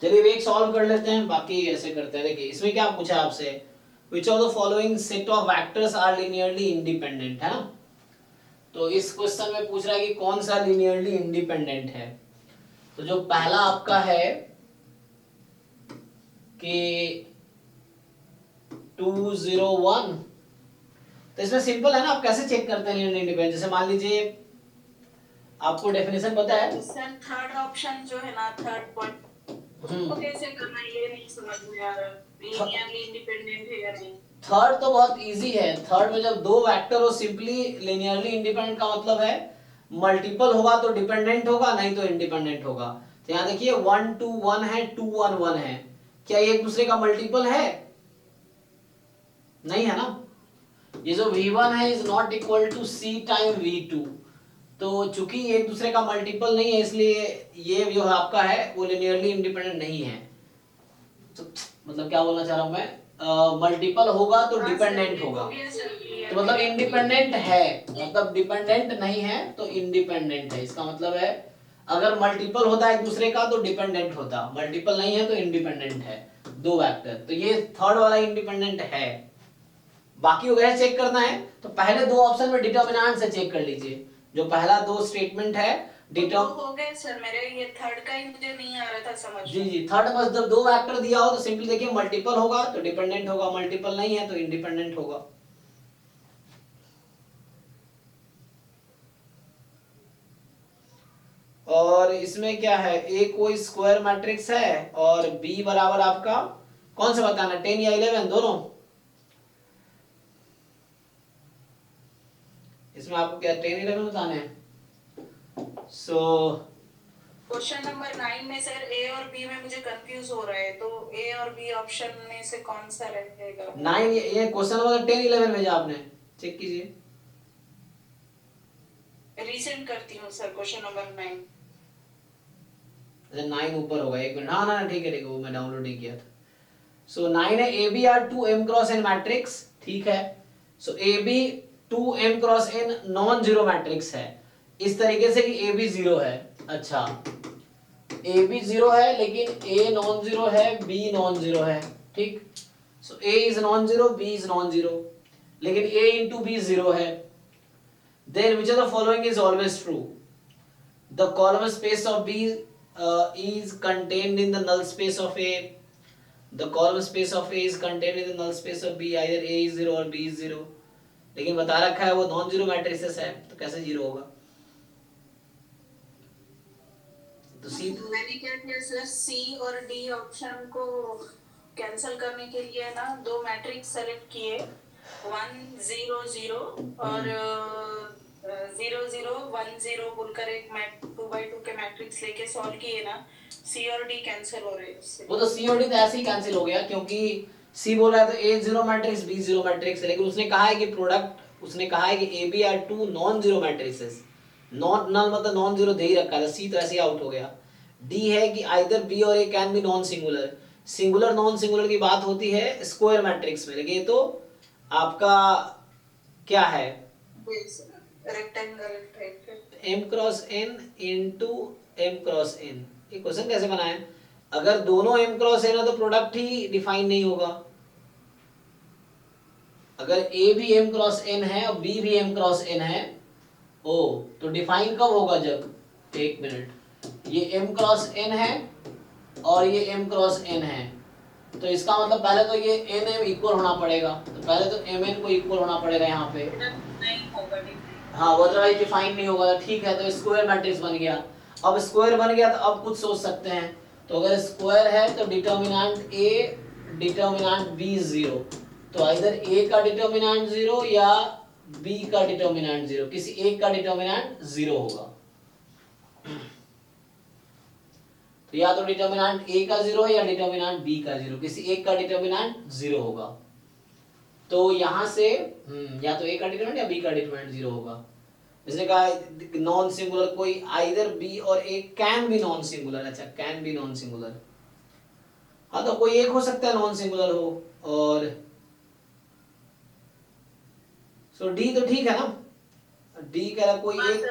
चलिए एक सॉल्व कर लेते हैं, बाकी ऐसे करते हैं। देखिए इसमें क्या पूछा आपसे, which of the following set of vectors are linearly independent, है ना। तो इस क्वेश्चन में पूछ रहा है कि कौन सा लिनियरली इंडिपेंडेंट है। तो जो पहला आपका है कि 201, तो इसमें सिंपल है ना, आप कैसे चेक करते हैं लिनियर इंडिपेंडेंट। जैसे मान लीजिए आपको डेफिनेशन पता है सर थर्ड ऑप्शन जो है ना, थर्ड पॉइंट, उसको कैसे करना है ये नहीं समझ में आ रहा, लीनियरली इंडिपेंडेंट है या नहीं। थर्ड तो बहुत इजी है। थर्ड में जब दो वेक्टर हो सिंपली लिनियरली इंडिपेंडेंट का मतलब है मल्टीपल होगा तो डिपेंडेंट होगा, नहीं तो इंडिपेंडेंट होगा। तो यहाँ देखिए 1 2 1 है, 2 1 1 है, क्या ये एक दूसरे का मल्टीपल है? नहीं है ना। ये जो V1 है is not equal to C time V2, तो चूंकि ये एक दूसरे का मल्टीपल नहीं है इसलिए ये जो आपका है वो लिनियरली इंडिपेंडेंट नहीं है। तो मतलब क्या बोलना चाह रहा हूं मैं, मल्टीपल होगा तो डिपेंडेंट होगा, तो मतलब इंडिपेंडेंट है, मतलब डिपेंडेंट नहीं है तो इंडिपेंडेंट है। इसका मतलब है अगर मल्टीपल होता है एक दूसरे का तो डिपेंडेंट होता, मल्टीपल नहीं है तो इंडिपेंडेंट है दो वेक्टर। तो ये थर्ड वाला इंडिपेंडेंट है। बाकी वगैरह चेक करना है तो पहले दो ऑप्शन में डिटर्मिनेंट से चेक कर लीजिए। जो पहला दो स्टेटमेंट है हो गए सर मेरे, ये थर्ड का ही मुझे नहीं आ रहा था समझ में। जी थर्ड में जब दो वेक्टर दिया हो तो सिंपली देखिए मल्टीपल होगा तो डिपेंडेंट होगा, मल्टीपल नहीं है तो इंडिपेंडेंट होगा। और इसमें क्या है, ए कोई स्क्वायर मैट्रिक्स है और बी बराबर आपका कौन सा बताना, 10 या 11 दोनों। इसमें आपको क्या 10 11 बताने हैं। सो क्वेश्चन नंबर 9 में सर ए और बी में मुझे कंफ्यूज हो रहा है, तो ए और बी ऑप्शन में से कौन सा रहेगा। 9 ये क्वेश्चन नंबर 10 11 भेजा आपने, चेक कीजिए। रीसेंड करती हूँ सर क्वेश्चन नंबर 9। अच्छा 9 ऊपर होगा, एक मिनट, हाँ ना ठीक है वो मैं डाउनलोड नहीं किया था। सो 9 है A B R 2 m cross n matrix, ठीक है। So A B 2 m cross n non zero matrix है, इस तरीके से कि ए बी जीरो है। अच्छा ए बी जीरो है लेकिन ए नॉन जीरो है, बी नॉन जीरो है, ठीक। So A is non zero, B is non zero, लेकिन ए इंटू बी जीरो है। Then which of the following is always true, the column space of B is contained in the null space of A, the column space of A is contained in the null space of B, either A is 0 और B is 0। लेकिन बता रखा है वो non zero matrices है तो कैसे zero होगा। तो सी मैंने क्या किया सर, सी और डी ऑप्शन को कैंसिल करने के लिए ना दो मैट्रिक्स सेलेक्ट किए, 1 0 0 और 0 0 1 0 बोलकर एक 2x2 के मैट्रिक्स लेके सॉल्व किए ना, सी और डी कैंसिल हो रहे हैं। वो तो सी और डी तो ऐसे ही कैंसिल हो गया क्योंकि सी बोल रहा है तो A zero matrix B zero matrix है, लेकिन उसने कहा है कि प्रोडक्ट, उसने कहा है कि A B are two non zero matrices, not null मतलब नॉन जीरो दे ही रखा था, सी तो ऐसे ही आउट हो गया। डी है कि आइदर बी और A can be non singular, singular non singular की बात होती है स्क्वायर मैट्रिक्स में, लेकिन ये तो आपका क्या है rectangle m cross n into m cross n। ये क्वेश्चन कैसे बना है, अगर दोनों m क्रॉस n है तो प्रोडक्ट ही डिफाइन नहीं होगा। अगर a भी m क्रॉस n है और b भी m क्रॉस n है, ओ तो डिफाइन कब होगा, जब, एक मिनट, ये m क्रॉस n है और ये m क्रॉस n है, तो इसका मतलब पहले तो ये n m इक्वल होना पड़ेगा, तो पहले तो m n को इक्वल होना पड़ेगा यहाँ पे, नहीं होगा। हाँ वो अदरवाइज डिफाइन नहीं होगा। ठीक है तो स्क्वायर मैट्रिक्स बन गया। अब स्क्वायर बन गया तो अब कुछ सोच सकते हैं, तो अगर स्क्वायर है तो determinant a determinant b zero, तो इधर a का डिटर्मिनेंट जीरो या b का डिटर्मिनेंट जीरो, किसी एक का डिटर्मिनेंट जीरो होगा। तो या तो डिटर्मिनेंट a का जीरो है या डिटर्मिनेंट b का जीरो, किसी एक का डिटर्मिनेंट जीरो होगा। तो यहां से या तो a का डिटरमिनेंट या b का डिटरमिनेंट जीरो होगा। इसने कहा नॉन सिंगुलर कोई आइदर b और a can be non singular, अच्छा कैन बी नॉन सिंगुलर, हाँ तो कोई एक हो सकता है नॉन सिंगुलर हो, और सो डी तो ठीक है ना, डी कह रहा कोई एक,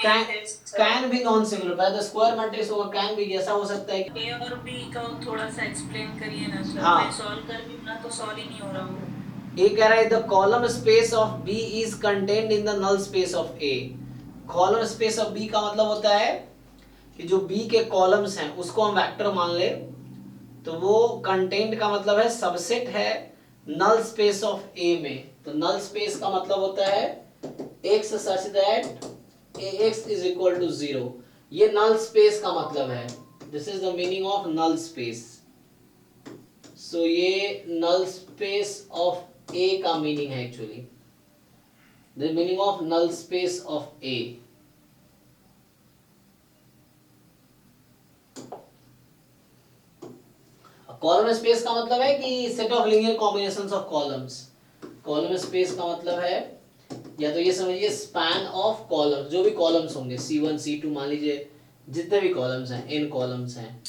कैन भी नॉन सिंगुलर, पहले तो स्क्वायर मैट्रिक्स होगा, कैन भी ऐसा हो सकता है कि ए और बी का थोड़ा सा एक्सप्लेन करिए ना सर। हाँ, मैं सॉल्व कर भी ना तो सॉल्व ही नहीं हो रहा हूँ। ए कह रहा है the column space of B is contained in the null space of A. Column space of B का मतलब होता है कि जो बी के कॉलम्स हैं उसको हम वेक्टर मान ले, तो वो कंटेंट का मतलब है सबसेट है नल स्पेस ऑफ ए में। तो नल स्पेस का मतलब होता है x such that ax is equal to 0। ये नल स्पेस का मतलब है, this is the meaning of null space. So ये नल स्पेस ऑफ ए का मीनिंग है actually, the meaning of null space of A. Column space का मतलब है कि set of linear combinations of columns. Column space का मतलब है, या तो ये समझिए स्पैन ऑफ कॉलम, जो भी कॉलम्स होंगे C1 C2 मान लीजिए जितने भी कॉलम्स हैं, n कॉलम्स हैं,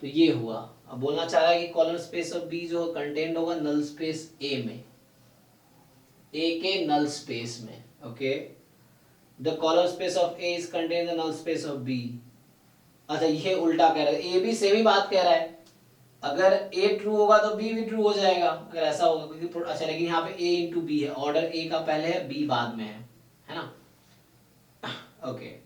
तो ये हुआ। अब बोलना चाह रहा है कि कॉलम स्पेस ऑफ बी जो कंटेंट होगा नल स्पेस ए में, ए के नल स्पेस में। Okay, the column space of A is contain the null space of B. अच्छा, ये उल्टा कह रहा है, ए भी सेम ही बात कह रहा है, अगर ए ट्रू होगा तो बी भी ट्रू हो जाएगा, अगर ऐसा होगा, क्योंकि अच्छा लेकिन यहाँ पे ए इंटू बी है, ऑर्डर ए का पहले है बी बाद में है ना। ओके,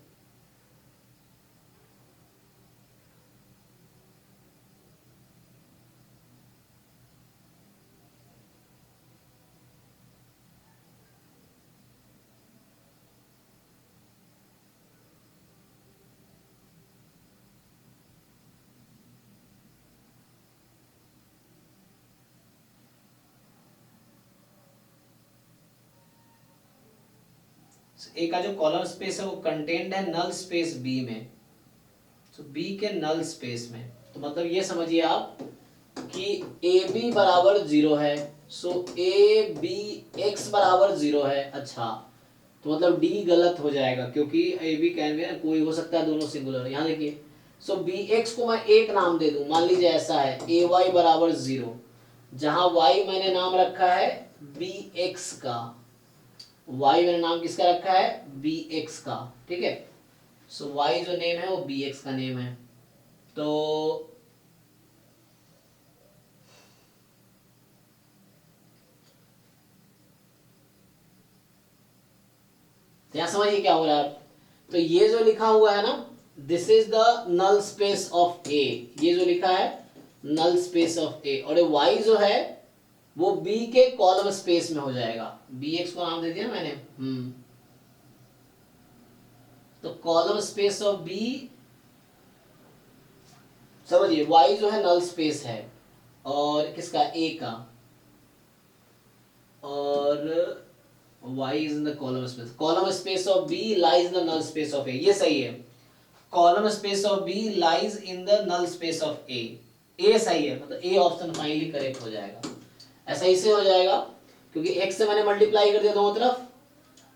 ए का जो कॉलम स्पेस है वो कंटेंट है नल स्पेस बी में, तो बी के नल स्पेस में। तो मतलब ये समझिए आप कि ए बी बराबर 0 है, सो ए बी एक्स बराबर 0 है। अच्छा, तो मतलब डी गलत हो जाएगा, क्योंकि ए बी कैन बी कोई हो सकता है, दोनों सिंगुलर। यहाँ देखिए, सो बी एक्स को मैं एक नाम दे दूं, मान लीजिए ऐसा है ए वाई बराबर 0, जहां वाई मैंने नाम रखा है बी एक्स का, वाई मैंने नाम किसका रखा है, बी एक्स का, ठीक है। सो वाई जो नेम है वो बी एक्स का नेम है। तो यहां समझिए क्या हो रहा है। तो ये जो लिखा हुआ है ना, this is the null space of A, ये जो लिखा है नल स्पेस ऑफ ए, और वाई जो है वो बी के कॉलम स्पेस में हो जाएगा। बी एक्स को नाम दे दिया मैंने। तो कॉलम स्पेस ऑफ बी, समझिए y जो है नल स्पेस है, और किसका, a का, और y is in the column space, column space of b lies in the null space of a, ये सही है। column space of b lies in the null space of a, a सही है, मतलब a ऑप्शन फाइनली करेक्ट हो जाएगा। ऐसा इसे हो जाएगा क्योंकि x से मैंने मल्टीप्लाई कर दिया दोनों तरफ,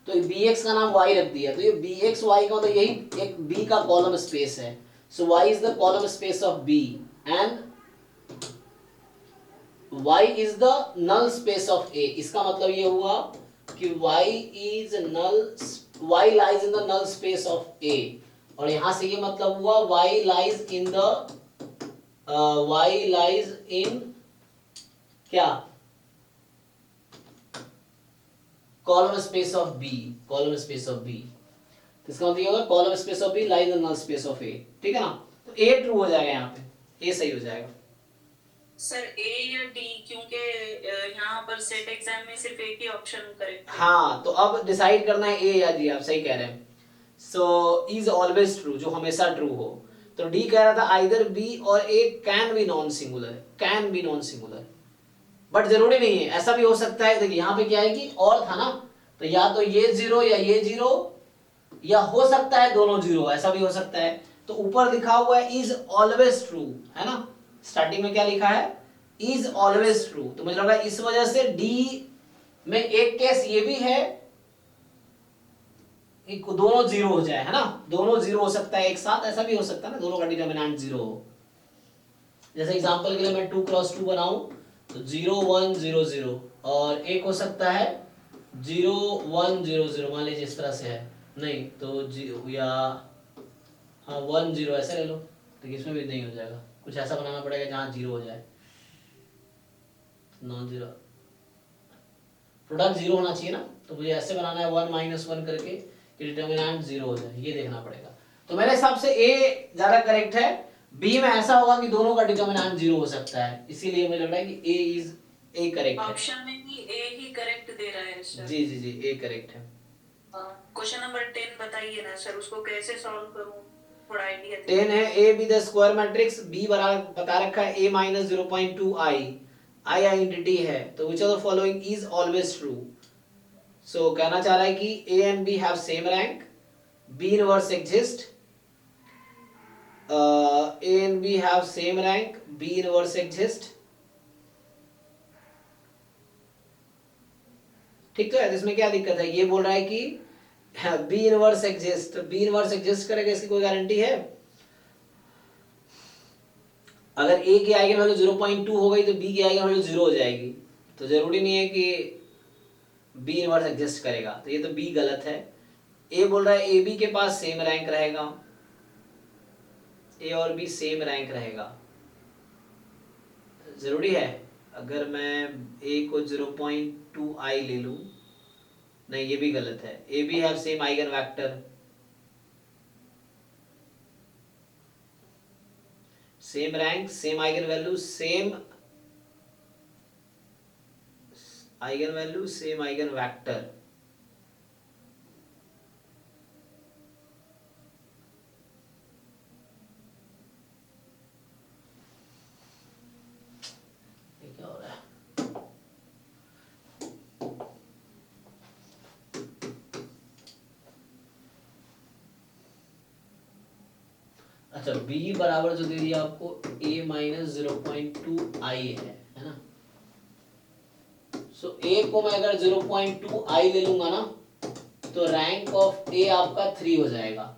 तो bx का नाम y रख दिया, तो ये bx y का मतलब यही एक b का कॉलम स्पेस है। So y is the column space of B and y is the null space of A। इसका मतलब ये हुआ कि y is null, y lies in the null space of A, और यहां से ये मतलब हुआ y lies in the y lies in क्या, column space of B, column space of B। इसका मतलब ये होगा column space of B lies in null space of A, ठीक है ना। तो ए ट्रू हो जाएगा, यहाँ पे ए सही हो जाएगा। सर ए या डी, क्योंकि यहाँ पर सेट एग्जाम में सिर्फ एक ही ऑप्शन करेक्ट है। हाँ, तो अब डिसाइड करना है ए या डी, आप सही कह रहे हैं। सो इज ऑलवेज ट्रू, जो हमेशा ट्रू हो। तो डी कह रहा था आइदर बी और A can be non singular, can be non singular, but जरूरी नहीं है, ऐसा भी हो सकता है। देखिए यहाँ पे क्या है कि और था ना, तो या तो ये 0 या ये 0, या हो सकता है दोनों 0, ऐसा भी हो सकता है। तो ऊपर लिखा हुआ है इज ऑलवेज ट्रू, है ना, स्टार्टिंग में क्या लिखा है, इज ऑलवेज ट्रू। तो मुझे लगा इस वजह से डी में एक केस ये भी है कि दोनों 0 हो जाए, है ना, दोनों 0 हो सकता है एक साथ, ऐसा भी हो सकता है ना, दोनों का डिटरमिनेंट 0 हो। जैसे एग्जांपल के लिए मैं 2 क्रॉस 2 बनाऊं तो 0 1 0 0, और एक हो सकता है 0 1 0 0, मान लीजिए इस तरह से है, नहीं तो या हाँ 1 0 ऐसे ले लो, तो इसमें भी नहीं हो जाएगा, कुछ ऐसा बनाना पड़ेगा जहाँ 0 हो जाए, नॉन जीरो, प्रोडक्ट 0 होना चाहिए ना, तो मुझे ऐसे बनाना है 1 -1 करके कि डिटर्मिनेंट 0 हो जाए, ये देखना पड़ेगा। तो मेरे हिसाब से ए ज्यादा करेक्ट है, बी में ऐसा होगा कि दोनों का डिटर्मिनेंट 0 हो सकता है, इसीलिए मुझे लग रहा है कि ए करेक्ट है। ऑप्शन में भी ए ही करेक्ट दे रहा है sir. Ji ji ji, A correct है। क्वेश्चन नंबर 10 बताइए ना सर, उसको कैसे सॉल्व करूं, थोड़ा आइडिया 10 है, A B the square matrix, B बता रखा है a - 0.2 i आइडेंटिटी है, तो which of the following is always true. So कहना चाह रहा है कि A and B have same rank, B inverse exist, A and B have same rank, B inverse exist। ठीक तो है, इसमें क्या दिक्कत है, ये बोल रहा है कि B inverse exist, B inverse exist करेगा, इसकी कोई गारंटी है? अगर A की आइगन वैल्यू 0.2 हो गई तो B की आइगन वैल्यू 0 हो जाएगी, तो जरूरी नहीं है कि B इनवर्स एग्जिस्ट करेगा, तो ये तो B गलत है। A बोल रहा है AB के पास सेम रैंक रहेगा, ए और बी सेम रैंक रहेगा, जरूरी है? अगर मैं ए को 0.2 आई ले लूं, नहीं ये भी गलत है, A B have same eigen vector, same rank, same eigen value, same eigen value, same eigen vector. क्या हो रहा है? अच्छा, b बराबर जो दे दिया आपको a - 0.2 i है ना। सो a को मैं अगर 0.2 i ले लूंगा ना, तो रैंक ऑफ a आपका 3 हो जाएगा,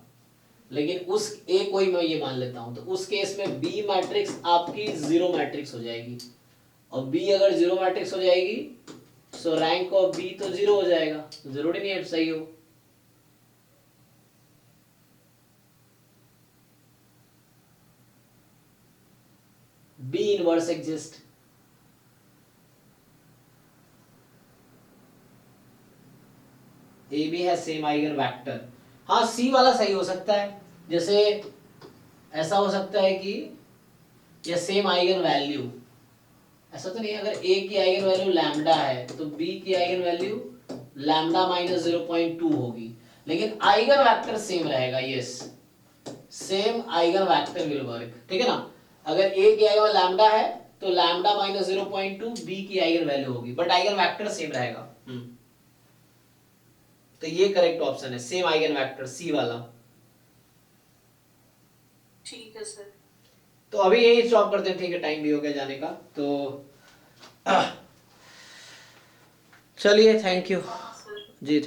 लेकिन उस a को ही मैं ये मान लेता हूं, तो उस केस में b मैट्रिक्स आपकी 0 मैट्रिक्स हो जाएगी, और b अगर 0 मैट्रिक्स हो जाएगी, सो रैंक ऑफ b तो 0 हो जाएगा, तो जरूरी नहीं है सही हो। B inverse exist, A B है सेम आइगन वेक्टर। हाँ सी वाला सही हो सकता है, जैसे ऐसा हो सकता है कि ये सेम आइगन वैल्यू, ऐसा तो नहीं है, अगर ए की आइगन वैल्यू लैम्डा है तो बी की आइगन वैल्यू लैम्डा - 0.2 होगी, लेकिन आइगन वेक्टर सेम रहेगा, yes same eigen vector will work, ठीक है ना। अगर ए की आइगन लैम्डा है तो लैम्डा - 0.2 बी की आइगन वैल्यू होगी, बट आइगन वेक्टर सेम रहेगा। तो ये करेक्ट ऑप्शन है, सेम आइगन वेक्टर, सी वाला। ठीक है सर। तो अभी यही स्टॉप करते हैं, ठीक है, टाइम भी हो गया जाने का, तो चलिए थैंक यू हाँ सर। जी।